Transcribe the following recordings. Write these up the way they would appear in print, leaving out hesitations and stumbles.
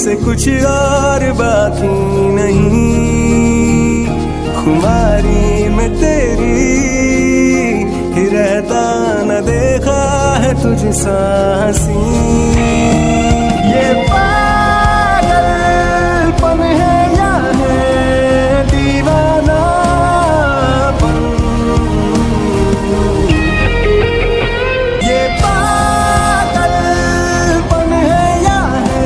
से कुछ और बाकी नहीं, खुमारी में तेरी ही रहता न देखा है तुझ सा हंसी। ये पागलपन है या है दीवानापन, ये पागलपन है या है।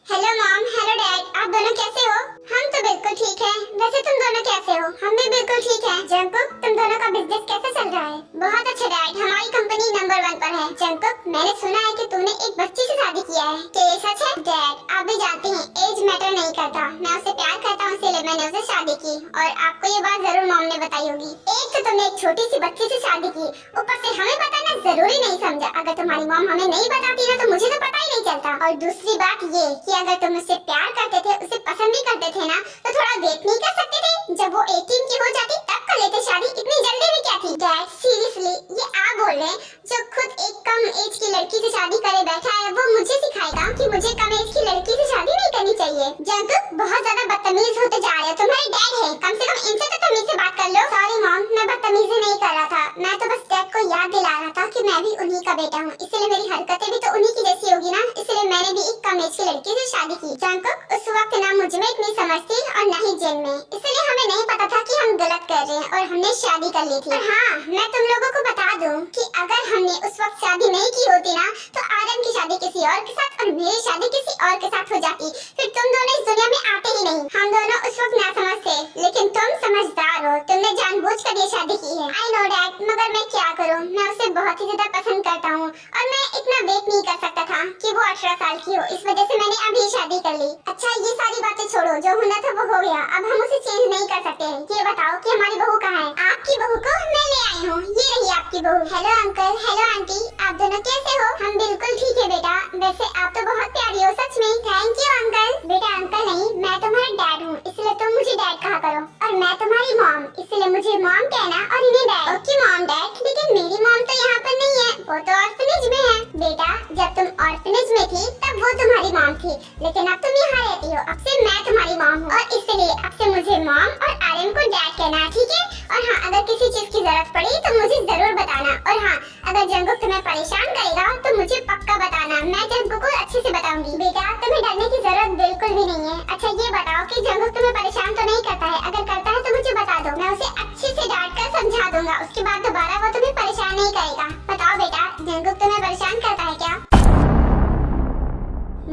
हेलो मॉम, हेलो डैड, आप दोनों कैसे हो? हम तो बिल्कुल ठीक हैं। वैसे तुम दोनों कैसे हो? हम भी बिल्कुल ठीक हैं। जंकुक, तुम दोनों का बिजनेस कैसे चल रहा है? बहुत अच्छा डैड, हमारी कंपनी नंबर 1 पर है। जंकुक, मैंने सुना है कि तूने एक बच्ची से शादी किया है, क्या ये सच है? डैड, आप भी जानते हैं एज मैटर नहीं करता, मैं उससे प्यार करता हूँ, इसलिए मैंने उससे शादी की। और आपको ये बात जरूर मॉम ने बताई होगी। एक तो तुमने एक छोटी सी बच्ची से शादी की, ऊपर से हमें बताना जरूरी नहीं समझा। अगर तुम्हारी मॉम हमें नहीं बताती ना तो मुझे तो पता ही नहीं चलता। और दूसरी बात ये कि अगर तुम उससे प्यार करते थे, उसे पसंद भी करते थे ना, तो थोड़ा वेट नहीं कर सकते थे? जब वो 18 की हो जाती तब कर लेते शादी, इतनी जल्दी भी क्या थी? डैड सीरियसली, ये आप बोल रहे हैं जो खुद एक कम एज की लड़की से शादी करे बैठा है, वो मुझे सिखाएगा कि मुझे कम एज की लड़की से शादी नहीं करनी चाहिए? जंकुक, बहुत ज्यादा बदतमीज होते जा रहे हो। तुम्हारे डैड है, कम से कम इनसे तो तमीज से बात कर लो। सॉरी मॉम, मैं बदतमीजी नहीं कर रहा था, मैं तो बस डैड को याद दिला रहा था कि मैं भी उन्हीं का बेटा हूँ, इसलिए मेरी हरकतें भी तो उन्हीं की जैसी होगी ना, इसलिए मैंने भी एक कम एज की लड़की से शादी की। जंकुक, उस वक्त ना मुझ में इतनी समझ थी और न ही जेल में, इसलिए हमें नहीं पता था कि हम गलत कर रहे हैं और हमने शादी कर ली थी। और हाँ, मैं तुम लोगों को बता दूं कि अगर हमने उस वक्त शादी नहीं की होती ना, तो आर्यन की शादी किसी और के साथ और मेरी शादी किसी और के साथ हो जाती, फिर तुम दोनों इस दुनिया में आते ही नहीं। हम दोनों उस वक्त ना समझ थे, लेकिन तुम समझदार हो, तुमने जानबूझकर ये शादी की है। आई नो डैड, मगर मैं क्या करूँ, मैं उसे बहुत ही ज्यादा पसंद करता हूँ और मैं इतना वेट नहीं कर सकता था कि वो 18 साल की हो, इस वजह से मैंने अभी शादी कर ली। अच्छा, ये सारी बातें छोड़ो, जो होना था वो हो गया, अब हम उसे चेंज नहीं कर सकते। ये बताओ कि हमारी बहू कहाँ है? आपकी बहू को मैं ले आई हूँ, ये रही आपकी बहू। हेलो अंकल, हेलो आंटी, आप दोनों कैसे हो? हम बिल्कुल ठीक है बेटा, वैसे आप तो बहुत प्यारी हो, सच में। Thank you uncle. बेटा अंकल नहीं, मैं तुम्हारा डैड हूँ, इसलिए तुम मुझे डैड कहा करो, और मैं तुम्हारी मॉम, इसलिए मुझे मॉम कहना और इन्हें डैड। ओके मॉम डैड, लेकिन मेरी मॉम तो यहाँ पर नहीं है, वो तो ऑर्फनेज में है। बेटा, जब तुम ऑर्फनेज में थी तब वो तुम्हारी मॉम थी, लेकिन अब तुम यहाँ रहती हो, अब से मैं तुम्हारी मॉम हूँ, और इसलिए अब से मुझे मॉम और आर्यन को डैड कहना है, ठीक है? और हाँ, अगर किसी चीज की जरूरत पड़ी तो मुझे जरूर बताना, और हाँ, अगर जंकुक तुम्हें परेशान करेगा तो मुझे पक्का बताना, मैं जंकुक को अच्छे से बताऊंगी। बेटा, तुम्हें डरने की जरूरत बिल्कुल भी नहीं है। अच्छा ये बताओ कि जंकुक तुम्हें परेशान तो नहीं करता है? अगर करता है तो मुझे बता दो, मैं उसे अच्छे से डांट कर समझा दूंगा, उसके बाद दोबारा वो तुम्हें परेशान नहीं करेगा। बताओ बेटा, जंकुक तुम्हें परेशान करता है क्या?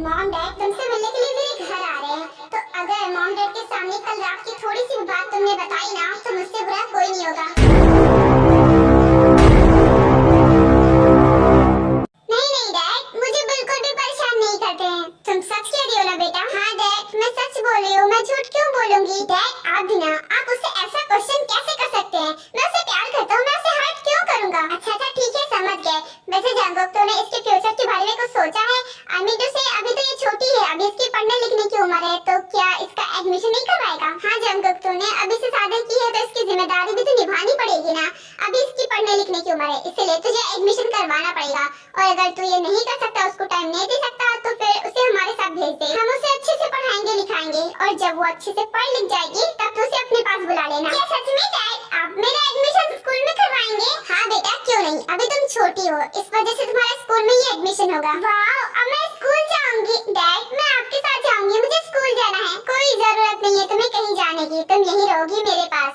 मॉम डैड तुमसे मिलने के लिए मेरे घर आ रहे हैं, तो अगर मॉम डैड के सामने कल रात की थोड़ी सी बात तुमने बताई ना, तो मुझसे बुरा कोई नहीं होगा। नहीं नहीं डैड, मुझे बिल्कुल भी परेशान नहीं करते हैं। तुम सच कह रही हो ना बेटा? हाँ डैड, मैं सच बोल रही हूँ, मैं झूठ क्यों बोलूंगी? डैड आप भी ना, आप उससे ऐसा क्वेश्चन कैसे कर सकते हैं? मैं उससे प्यार करता हूँ, मैं उसे हर्ट क्यों करूँगा? अच्छा ठीक है, समझ गए। वैसे जंकुक, तूने इसके फ्यूचर के बारे में कुछ सोचा है? आई मीन टू से, अभी तो ये छोटी है, अभी इसकी पढ़ने लिखने की उम्र है, तो क्या इसका एडमिशन नहीं करवाएगा? हाँ जंकुक, तूने अभी से शादी की है तो इसकी जिम्मेदारी भी तो निभानी पड़ेगी ना। अभी इसकी पढ़ने लिखने की उम्र है, इसलिए तुझे एडमिशन करवाना पड़ेगा, और अगर तू ये नहीं कर सकता, उसको टाइम नहीं दे सकता, तो फिर उसे हमारे साथ भेज दे, हम उसे अच्छे से पढ़ाएंगे लिखाएंगे, और जब वो अच्छे से पढ़ लिख जाएगी तब तो उसे अपने पास बुला लेना। क्या सच में डैड आप मेरा एडमिशन स्कूल में करवाएंगे? हाँ बेटा, क्यों नहीं, अभी तुम छोटी हो, इस वजह से तुम्हारा स्कूल में ही एडमिशन होगा। वाह, अब मैं स्कूल जाऊंगी। डैड मैं आपके साथ जाऊंगी, मुझे स्कूल जाना है। कोई जरूरत नहीं है तुम्हें कहीं जाने की, तुम यहीं रहोगी मेरे पास।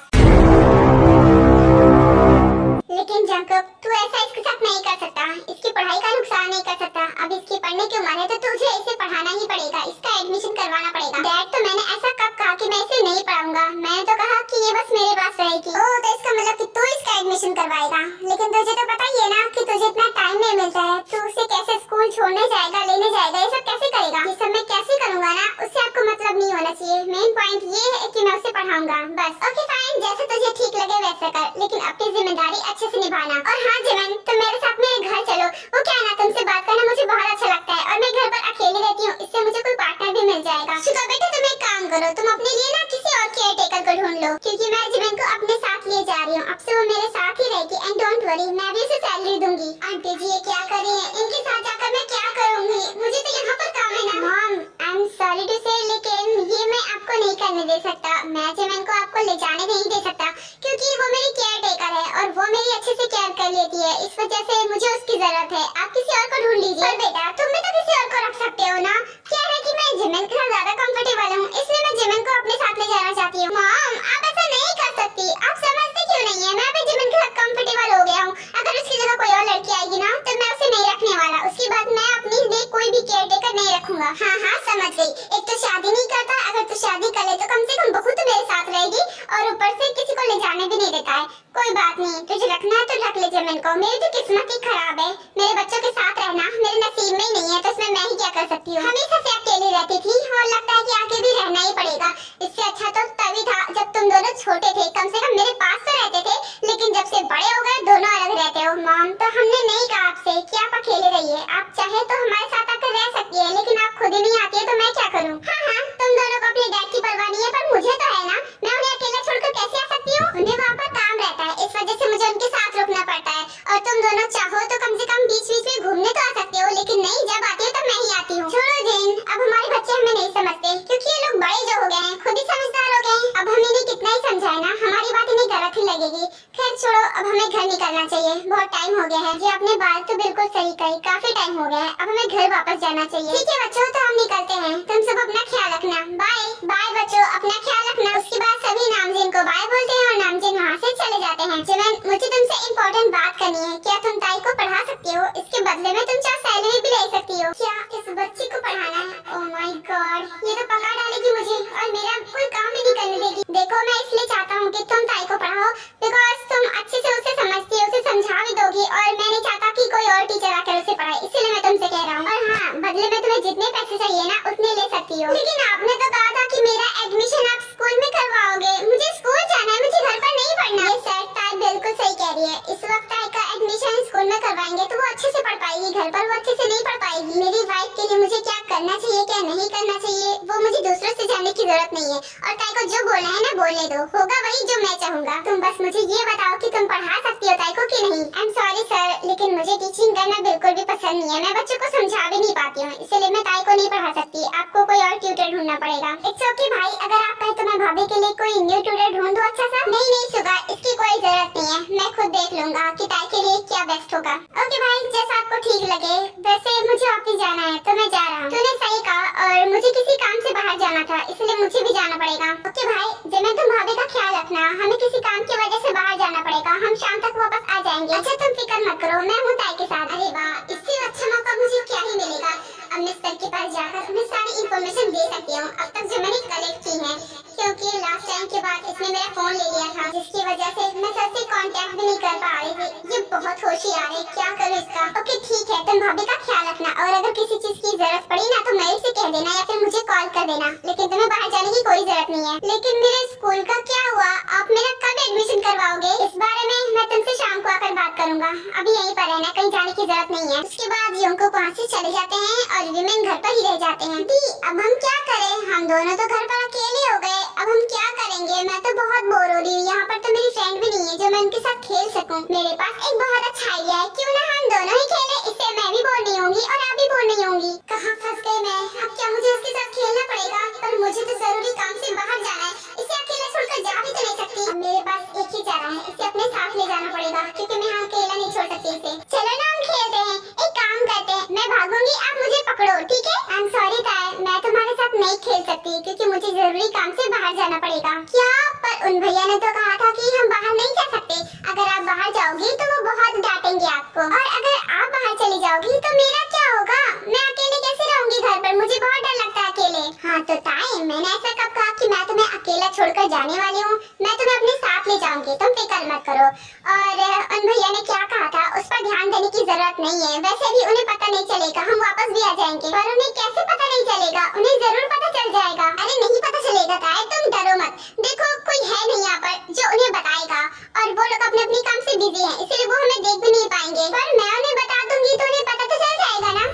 लेकिन जंकुक, तू ऐसा इसके साथ नहीं कर सकता, इसकी पढ़ाई का नुकसान नहीं कर सकता, अब इसकी पढ़ने की उम्र है तो तुझे इसे पढ़ाना ही पड़ेगा, इसका एडमिशन करवाना पड़ेगा। डैड तो मैंने ऐसा कब कहा कि मैं इसे नहीं पढ़ाऊंगा? मैंने तो कहा कि ये बस मेरे पास रहेगी। ओह, तो इसका मतलब कि तू इसका एडमिशन करवाएगा, लेकिन तुझे तो पता ही है ना कि तुझे इतना टाइम नहीं मिलता है, तू उसे कैसे स्कूल छोड़ने जाएगा, लेने जाएगा, ये सब कैसे करेगा? ये सब मैं कैसे करूंगा ना, उससे आपको मतलब नहीं होना चाहिए। मेन पॉइंट ये है कि मैं उसे पढ़ाऊंगा बस। ओके फाइन, जैसे तुझे ठीक लगे वैसे कर, लेकिन अपनी जिम्मेदारी अच्छे से निभाना। और हाँ जिमन, तुम मेरे साथ मेरे घर चलो, वो क्या है ना, तुमसे बात करना मुझे बहुत अच्छा लगता है, और मैं घर पर अकेली रहती हूँ, इससे मुझे कोई पार्टनर भी मिल जाएगा। शुक्र बेटा, तुम एक काम करो, तुम अपने लिए ना किसी और केयर टेकर को ढूंढ लो, क्योंकि मैं जिमन को अपने साथ इसलिए जा रही हूँ। अब से वो मेरे साथ ही रहेगी एंड डोंट वरी, मैं भी उसे सैलरी दूंगी। आंटी जी ये क्या कर रही हैं? इनके साथ जाकर मैं क्या करूँगी? मुझे तो यहाँ पर काम है ना। Mom I am sorry to say, लेकिन ये मैं आपको नहीं करने दे सकता। मैं जिमिन को आपको ले जाने नहीं दे सकता क्योंकि वो मेरी केयर टेकर है और वो मेरी अच्छे से केयर कर लेती है। इस वजह से मुझे उसकी जरूरत है। आप किसी और को ढूंढ लीजिए। पर बेटा तुम भी तो किसी और को रख सकते हो ना। क्या है कि मैं जिमिन के साथ ज्यादा कंफर्टेबल हूँ, इसलिए मैं जिमिन को अपने साथ ले जाना चाहती हूँ। मॉम आप ऐसा नहीं कर सकती। आप समझते क्यों नहीं है? मैं अभी जिमिन के साथ कंफर्टेबल हो गया हूँ। अगर उसकी जगह कोई और लड़की आएगी ना तो मैं उसे नहीं रखने वाला। उसके बाद मैं अपने लिए कोई भी केयर टेकर नहीं रखूंगा। हाँ हाँ समझ गई। एक तो शादी नहीं करता, अगर तू शादी कर ले तो कम से कम बहू तो मेरे साथ रहेगी और ऊपर से किसी को ले जाने भी नहीं देता है। कोई बात नहीं, तुझे रखना है तो रख ले जिमिन को। मेरी तो किस्मत ही खराब है। मेरे बच्चों के साथ रहना मेरे नसीब में ही नहीं है, तो उसमें मैं ही क्या कर सकती हूँ। हमेशा से अकेली रहती थी और लगता है कि आगे भी रहना ही पड़ेगा। इससे अच्छा तो तभी था जब तुम दोनों छोटे थे, कम से कम मेरे पास तो रहते थे। लेकिन जब से बड़े हो गए दोनों अलग रहते हो। मॉम तो हमने नहीं कहा आपसे कि आप अकेले रहिए। आप चाहे तो हमारे साथ आकर रह सकती है, लेकिन आप खुद ही नहीं आती है तो मैं क्या करूँ? हाँ हाँ तुम दोनों को अपने डैड की परवाह नहीं है, पर मुझे तो है ना। मैं उन्हें अकेला छोड़कर कैसे आ सकती हूँ? उन्हें वहाँ पर काम रहता है, इस वजह से मुझे उनके साथ रुकना पड़ता है। और तुम दोनों चाहो तो कम से कम बीच बीच में घूमने तो आ सकते हो, लेकिन नहीं, जब आती है तब मैं ही आती हूँ। छोड़ो जेन, अब हमारे बच्चे हमें नहीं समझते क्योंकि ये लोग बड़े जो हो गए हैं, खुद ही समझदार हो गए हैं। अब हम इन्हें कितना ही समझाए ना, हमारी बात इन्हें गलत ही लगेगी। खैर छोड़ो, अब हमें घर निकलना चाहिए, बहुत टाइम हो गया है। जी आपने बात तो बिल्कुल सही कही, काफी टाइम हो गया है। अब हमें घर वापस जाना चाहिए। ठीक है बच्चों, तो हम निकलते हैं। तुम सब अपना ख्याल रखना। बाय बाय बच्चों, अपना ख्याल रखना। उसके बाद सभी नामजीन को बाय बोलते हैं और नामजीन वहाँ से चले जाते हैं। जिमिन मुझे तुमसे इम्पोर्टेंट बात करनी है। क्या तुम ताई को पढ़ा सकती हो? इसके बदले में तुम चाहे सैलरी भी ले सकती हो। क्या इस बच्ची को पढ़ाना है? ओह माय गॉड, ये तो पकड़ डालेगी मुझे और मेरा कोई काम भी नहीं करने देगी। देखो मैं इसलिए चाहता हूँ कि तुम ताई को पढ़ाओ बिकॉज तुम अच्छे से उसे समझती हो, उसे समझा भी दोगी और मैं नहीं चाहता कि कोई और टीचर आकर उसे पढ़ाए, इसलिए मैं तुमसे कह रहा हूँ। और हाँ, बदले में तुम्हें जितने पैसे चाहिए ना उतने ले सकती हो। लेकिन आपने तो कहा था कि मेरा एडमिशन आप स्कूल में करवाओगे। मुझे स्कूल जाना है, मुझे घर पर नहीं पढ़ना। ये सर ताई बिल्कुल सही कह रही है। इस वक्त ताई का एडमिशन स्कूल में करवाएंगे तो वो अच्छे से पढ़ पाएगी, घर पर वो अच्छे से नहीं पढ़ पाएगी। मेरी वाइफ के लिए मुझे क्या करना चाहिए क्या नहीं करना चाहिए वो मुझे दूसरों से जानने की जरूरत नहीं है। और ताई को जो बोलना है ना बोलने दो, होगा वही जो मैं चाहूंगा। तुम बस मुझे ये बताओ कि तुम पढ़ा सकती हो ताई को कि नहीं। आई एम सॉरी सर, लेकिन मुझे टीचिंग करना बिल्कुल भी पसंद नहीं है। मैं बच्चों को समझा भी नहीं पाती हूँ, इसलिए मैं ताई को नहीं पढ़ा सकती। आपको कोई और ट्यूटर ढूंढना पड़ेगा। इट्स ओके भाई, अगर आप कहें तो मैं भाभी के लिए कोई न्यू ट्यूटर ढूंढ दूं अच्छा सा। नहीं सुगा, इसकी कोई जरूरत नहीं है। मैं खुद देख लूंगा कि ताई के लिए क्या बेस्ट होगा। ओके भाई, जैसा आपको ठीक लगे। वैसे मुझे ऑफिस जाना है तो मैं जा रहा हूँ। तूने सही कहा और मुझे किसी काम से बाहर जाना था, इसलिए मुझे भी जाना पड़ेगा। ओके भाई, जिमिन तुम भाभी का ख्याल रखना। हमें किसी काम की वजह से बाहर जाना पड़ेगा, हम शाम तक वापस आ जाएंगे। अच्छा तुम फिक्र मत करो, मैं हूँ ताई के साथ। अरे वाह, इससे अच्छा मौका मुझे क्या ही मिलेगा। अब मैं सर के पास जाकर मैं सारी इंफॉर्मेशन दे सकती हूँ। अब तक जो मैंने कलेक्ट की है, क्योंकि लास्ट टाइम के बाद इसने मेरा फोन ले लिया था, जिसकी वजह से मैं सर से कांटेक्ट भी नहीं कर पा रही थी। ये बहुत होशियार है, क्या करूँ इसका। ओके ठीक है, तुम भाभी का ख्याल रखना और अगर किसी चीज की जरूरत पड़ी ना तो मेल से कह देना या फिर मुझे कॉल कर देना। लेकिन तुम्हें बाहर जाने की कोई जरूरत नहीं है। लेकिन मेरे स्कूल का क्या हुआ? आप मेरा कब एडमिशन करवाओगे? इस बारे में मैं तुमसे शाम को आकर बात करूंगा। अभी यहीं पर रहना, कहीं जाने की जरूरत नहीं है। उसके बाद योंको वहाँ से चले जाते हैं और विमेन घर पर ही रह जाते हैं। दी अब हम क्या करें? हम दोनों तो घर पर अकेले हो गए, अब हम क्या करेंगे? मैं तो बहुत बोर हो रही हूँ। यहाँ पर तो मेरी फ्रेंड भी नहीं है जो मैं उनके साथ खेल सकूँ। मेरे पास एक बहुत अच्छा आइडिया है, क्यों ना हम दोनों ही खेलें? इससे मैं भी बोर नहीं होंगी और आप भी बोर नहीं होंगी। कहाँ फंस गई मैं? अब क्या मुझे उसके साथ खेलना पड़ेगा? पर मुझे तो जरूरी काम से बाहर जाना है, इसे अकेला छोड़कर जा भी तो नहीं सकती। अब मेरे पास एक ही चारा है, इसे अपने साथ ले जाना पड़ेगा क्योंकि मैं यहाँ अकेला नहीं छोड़ सकती इसे। चलो ना हम खेलते हैं। एक काम करते हैं, मैं भागूंगी, आप मुझे पकड़ो, ठीक है? आई एम सॉरी ताई, मैं तुम्हारे साथ नहीं खेल सकती क्योंकि मुझे जरूरी काम से बाहर जाना पड़ेगा। क्या? पर उन भैया ने तो कहा था कि हम बाहर नहीं जा सकते। अगर आप बाहर जाओगी तो वो बहुत डांटेंगे आपको, और अगर आप बाहर चली जाओगी तो मेरा क्या होगा? मैं अकेले कैसे रहूंगी घर पर? मुझे बहुत डर लगता है अकेले। हाँ तो ताई, मैंने ऐसा कब कहा कि मैं तुम्हें अकेला छोड़कर जाने वाली हूँ? मैं तुम्हें अपने साथ ले जाऊंगी, तुम फिक्र मत करो। और उन भैया ने क्या कहा था उस पर ध्यान देने की जरूरत नहीं है। वैसे भी उन्हें पता नहीं चलेगा, हम वापस भी आ जाएंगे। पर उन्हें कैसे पता नहीं चलेगा? उन्हें जरूर पता चल जाएगा। अरे नहीं पता चलेगा ताई, तुम डरो मत। देखो कोई है नहीं यहाँ पर जो उन्हें बताएगा, और वो लोग अपने अपने काम से बिजी हैं, इसलिए वो हमें देख भी नहीं पाएंगे। पर मैं उन्हें बता दूंगी तो उन्हें पता तो चल जाएगा ना।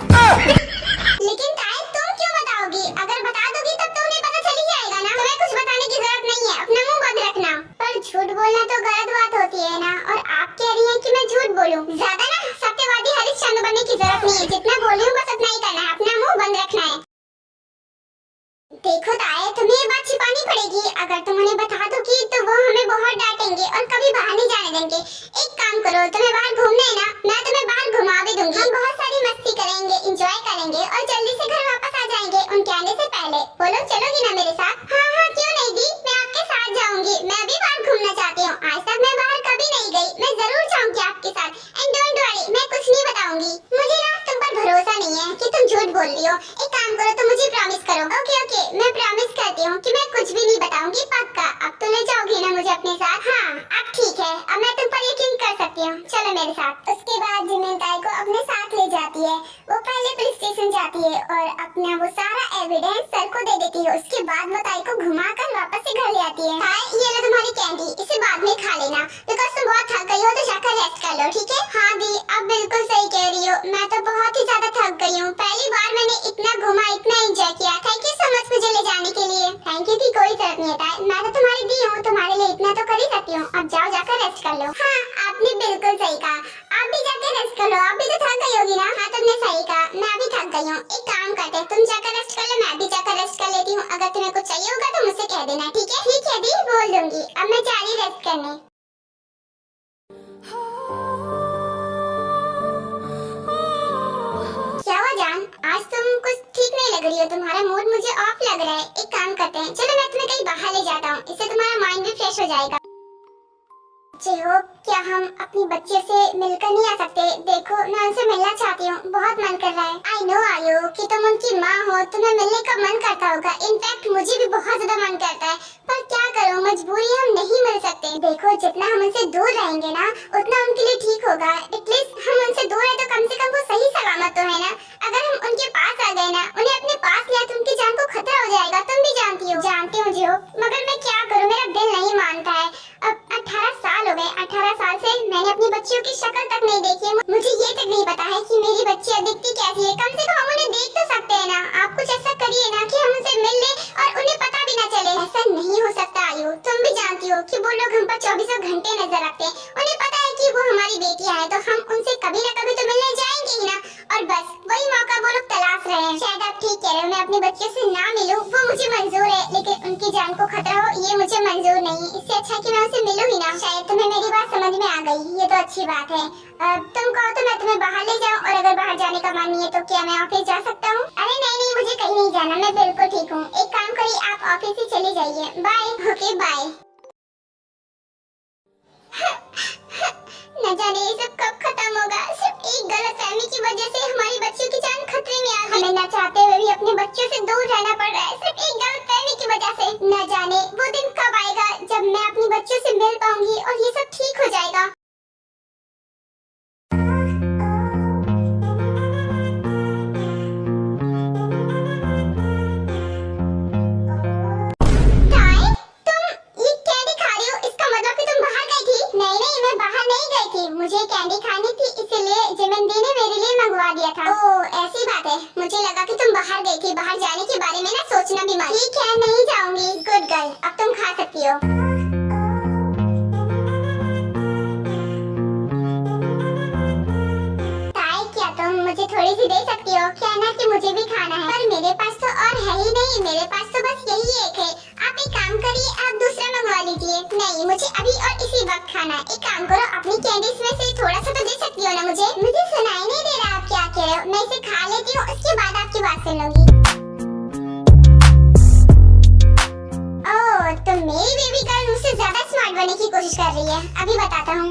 लेकिन ताई तुम क्यों बताओगी? अगर बता दोगी तब तो उन्हें पता चल ही जाएगा ना। तुम्हें कुछ बताने की जरूरत नहीं है, अपना मुंह बंद रखना। पर झूठ बोलना तो गलत अगर तुम उन्हें बता दोगी तो वो हमें बहुत डांटेंगे और कभी बाहर नहीं जाने देंगे। एक काम करो, तुम्हें बाहर घूमना है ना, मैं तुम्हें बाहर घुमा भी दूंगी। हम बहुत सारी मस्ती करेंगे, एंजॉय करेंगे और जल्दी से घर वापस आ जाएंगे उनके आने से पहले। बोलो चलोगी ना मेरे साथ? हाँ हाँ क्यों नहीं दी, मैं आपके साथ जाऊंगी। मैं भी बाहर घूमना चाहती हूँ, आज तक मैं बाहर कभी नहीं गई। मैं जरूर जाऊंगी आपके साथ। एंड डोंट वरी, मैं कुछ नहीं बताऊंगी। मुझे ना तुम पर भरोसा नहीं है कि तुम झूठ बोल रही हो। एक काम करो, तुम मुझे प्रॉमिस करो। ओके ओके, मैं प्रॉमिस करती हूँ कि मैं कुछ भी नहीं बताऊंगी, पक्का। अब तो ले जाओगी ना मुझे अपने साथ? हाँ अब ठीक है, अब मैं तुम पर यकीन कर सकती हूँ। चलो मेरे साथ। उसके बाद जिमिन ताई को अपने साथ ले जाती है। वो पहले पुलिस स्टेशन जाती है और अपना वो सारा एविडेंस सर को दे देती है। उसके बाद वो ताई को घुमाकर वापस से घर ले आती है। ताई ये लो तुम्हारी कैंडी, इसे बाद में खा लेना, बिकॉज तुम बहुत थक गई हो तो जाकर रेस्ट कर लो, ठीक है? हाँ दी, अब बिल्कुल सही कह रही हो, मैं तो बहुत ही ज्यादा थक गई हूँ। पहली बार मैंने इतना घुमा, इतना एंजॉय किया। थैंक यू सो मच मुझे ले जाने के लिए। थैंक यू की कोई जरूरत नहीं है, मैं तो तुम्हारी दी हूँ, तुम्हारे लिए इतना तो कर ही सकती हूँ। अब जाओ जाकर रेस्ट कर लो। हाँ आपने बिल्कुल सही कहा, आप भी जाकर रेस्ट कर लो। आप भी तो थक गई होगी ना? हाँ तुमने सही कहा, मैं भी थक गई हूँ। एक काम करते हैं, तुम जाकर रेस्ट कर लो, मैं भी जाकर रेस्ट कर लेती हूँ। अगर तुम्हें कुछ चाहिए होगा तो मुझसे कह देना, ठीक है? ठीक है दी, बोल दूंगी। अब मैं जा रही रेस्ट करने। क्या हुआ जान, आज तुम कुछ ठीक नहीं लग रही हो, तुम्हारा मूड मुझे ऑफ लग रहा है। एक काम करते हैं, चलो मैं तुम्हें कहीं बाहर ले जाता हूँ, इससे तुम्हारा माइंड भी फ्रेश हो जाएगा। हो क्या हम अपनी बच्चे से मिलकर नहीं आ सकते? देखो मैं उनसे मिलना चाहती हूँ, बहुत मन कर रहा है। आई नो आयु कि तुम उनकी माँ हो, तुम्हें मिलने का मन करता होगा। इनफैक्ट मुझे भी बहुत ज्यादा मन करता है, पर क्या करूँ, मजबूरी हम नहीं मिल सकते। देखो जितना हम उनसे दूर रहेंगे ना, उतना उनके लिए ठीक होगा। एटलीस्ट हम उनसे दूर है तो कम से कम वो सही सलामत तो है ना। अगर हम उनके पास आ गए ना, उन्हें अपने पास लिया तो उनकी जान को खतरा हो जाएगा। तुम भी जानती हो। जानती हूँ जो, मगर मैं क्या करूँ, मेरा दिल नहीं मानता है। अब 18 साल हो गए, 18 साल से मैंने अपनी बच्चियों की शक्ल तक नहीं देखी। मुझे ये तक नहीं पता है कि मेरी बच्ची अब दिखती कैसी है। कम से कम हम उन्हें देख तो सकते हैं ना। आप कुछ ऐसा करिए ना कि हम उनसे मिल ले और उन्हें पता भी ना चले। ऐसा नहीं हो सकता आयु, तुम भी जानती हो कि वो लोग हम पर 24 घंटे नजर रखते हैं। उन्हें पता है कि वो हमारी बेटियां हैं, तो हम उनसे कभी ना कभी तो मिलने जाएंगे ही ना। और बस वही मौका वो लोग तलाश रहे हैं। शायद आप ठीक कह रहे हो, मैं अपनी बच्चियों से ना मिलूं वो मुझे मंजूर है, लेकिन उनकी जान को खतरा हो ये मुझे मंजूर नहीं। इससे अच्छा कि मैं उनसे मिलूं ही ना। शायद तुम्हें मेरी बात समझ में आ गई, ये तो अच्छी बात है। तुम कहो तो मैं तुम्हें बाहर ले जाऊं, और अगर बाहर जाने का मन नहीं है तो क्या मैं ऑफिस जा सकता हूँ? अरे नहीं नहीं, मुझे कहीं नहीं जाना, मैं बिल्कुल ठीक हूँ। एक काम करिए, आप ऑफिस ही चले जाइए। बाय। Okay bye. न जाने ये सब कब खत्म होगा। सिर्फ एक गलतफहमी की वजह से हमारी बच्चियों की जान खतरे में आ गई। हमें न चाहते हुए भी अपने बच्चों से दूर रहना पड़ रहा है, सिर्फ एक गलतफहमी की वजह से। न जाने वो दिन कब आएगा जब मैं अपनी बच्चों से मिल पाऊंगी और ये सब ठीक हो जाएगा। मुझे कैंडी खानी थी, इसलिए जिमिन दी ने मेरे लिए मंगवा दिया था। ओह ऐसी बात है, मुझे लगा कि तुम बाहर गई थी। बाहर जाने के बारे में ना सोचना भी मत। ठीक है नहीं जाऊंगी। गुड गर्ल, अब तुम खा सकती हो। ताई क्या तुम मुझे थोड़ी सी दे सकती हो? क्या ना कि मुझे भी खाना है, पर मेरे पास तो और है ही नहीं। मेरे पास तो बस यही एक है। आप एक काम करिए, आप दूसरा मंगवा लीजिए। नहीं मुझे अभी और इसी वक्त खाना है। एक काम करो, अपनी कैंडीज में से थोड़ा सा तो दे सकती हो ना मुझे? मुझे सुनाई नहीं दे रहा आप क्या कह रहे हो। मैं इसे खा लेती हूँ, उसके बाद आपकी बात सुन लूंगी। ओह तो मेरी बेबी गर्ल मुझसे ज्यादा स्मार्ट बनने की कोशिश कर रही है। अभी बताता हूँ।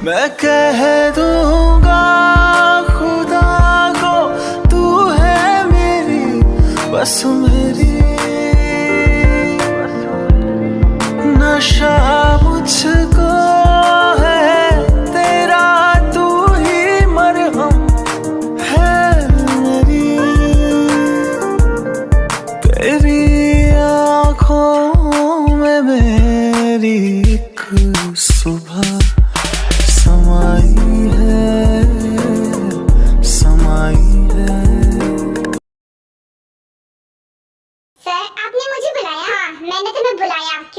मैं कह दूंगा खुदा को, तू है मेरी बस मेरी। नशा मुझको है तेरा, तू ही मरहम है मेरी। तेरी आँखों में मेरी एक सुबह समाई है, समाई है।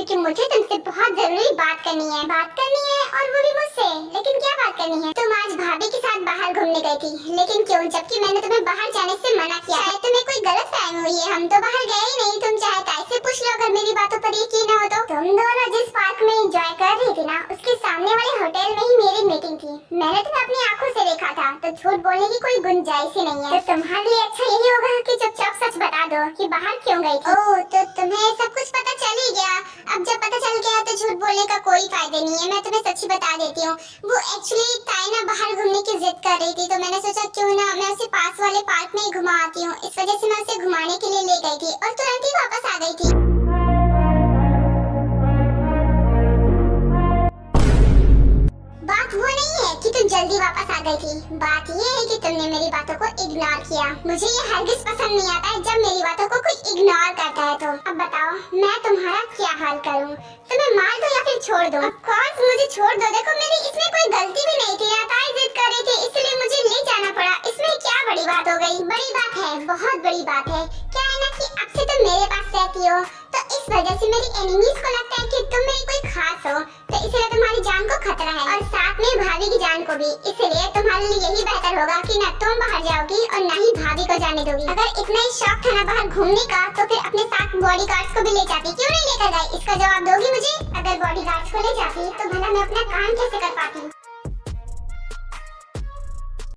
कि मुझे तुमसे बहुत जरूरी बात करनी है और वो भी मुझसे। लेकिन क्या बात करनी है? तुम आज भाभी के साथ बाहर घूमने गई थी, लेकिन क्यों, जबकि मैंने तुम्हें बाहर जाने से मना किया है? तुम्हें कोई गलत फहमी हुई है, हम तो बाहर गए ही नहीं। तुम चाहे ताई से पूछ लो अगर मेरी बातों पर यकीन हो तो। तुम दोनों जिस पार्क में एंजॉय कर रही थी ना, उसके सामने वाले होटल में ही मेरी मीटिंग थी। मैंने तुम्हें अपनी आंखों से देखा था, तो झूठ बोलने की कोई गुंजाइश ही नहीं है। तो तुम्हारे लिए अच्छा यही होगा कि चुपचाप सच बता दो कि बाहर क्यों गई थी। ओह, तो तुम्हें सब कुछ पता चल ही गया। अब जब पता चल गया तो झूठ बोलने का कोई फायदा नहीं है। मैं तुम्हें सच्ची बता देती हूँ। वो एक्चुअली ताई ना बाहर घूमने की जिद कर रही थी, तो मैंने सोचा क्यों ना मैं उसे पास वाले पार्क में ही घुमा आती हूँ। इस वजह से मैं उसे घुमाने के लिए ले गई थी और तुरंत ही वापस आ गई थी। बात वो नहीं है कि तुम जल्दी वापस आ गई थी, बात ये है कि तुमने मेरी बातों को इग्नोर किया। मुझे ये हरगिज पसंद नहीं आता है जब मेरी बातों को कोई इग्नोर करता है। तो अब बताओ मैं तुम्हारा क्या हाल करूं? तुम्हें मार दो या फिर छोड़ दो? ऑफ कोर्स मुझे छोड़ दो। देखो मेरी इसमें कोई गलती भी नहीं थी, ताई जिद कर रही थी इसलिए मुझे ले जाना पड़ा। इसमें क्या बड़ी बात हो गई? बड़ी बात है, बहुत बड़ी बात है। क्या है ना कि अब से तुम मेरे पास रहती हो, तो इस वजह से मेरी एनिमीज को लगता है कि तुम मेरी कोई खास हो, तो इसलिए तुम्हारी जान को खतरा है और साथ में भाभी की जान को भी। इसलिए तुम्हारे लिए यही बेहतर होगा कि न तुम बाहर जाओगी और न ही भाभी को जाने दोगी। अगर इतना ही शौक था ना बाहर घूमने का, तो फिर अपने साथ बॉडीगार्ड्स को भी ले जाती। क्यों नहीं लेकर गई? इसका जवाब दोगी मुझे? अगर बॉडीगार्ड्स को ले जाती तो भला मैं अपना काम कैसे कर पाती?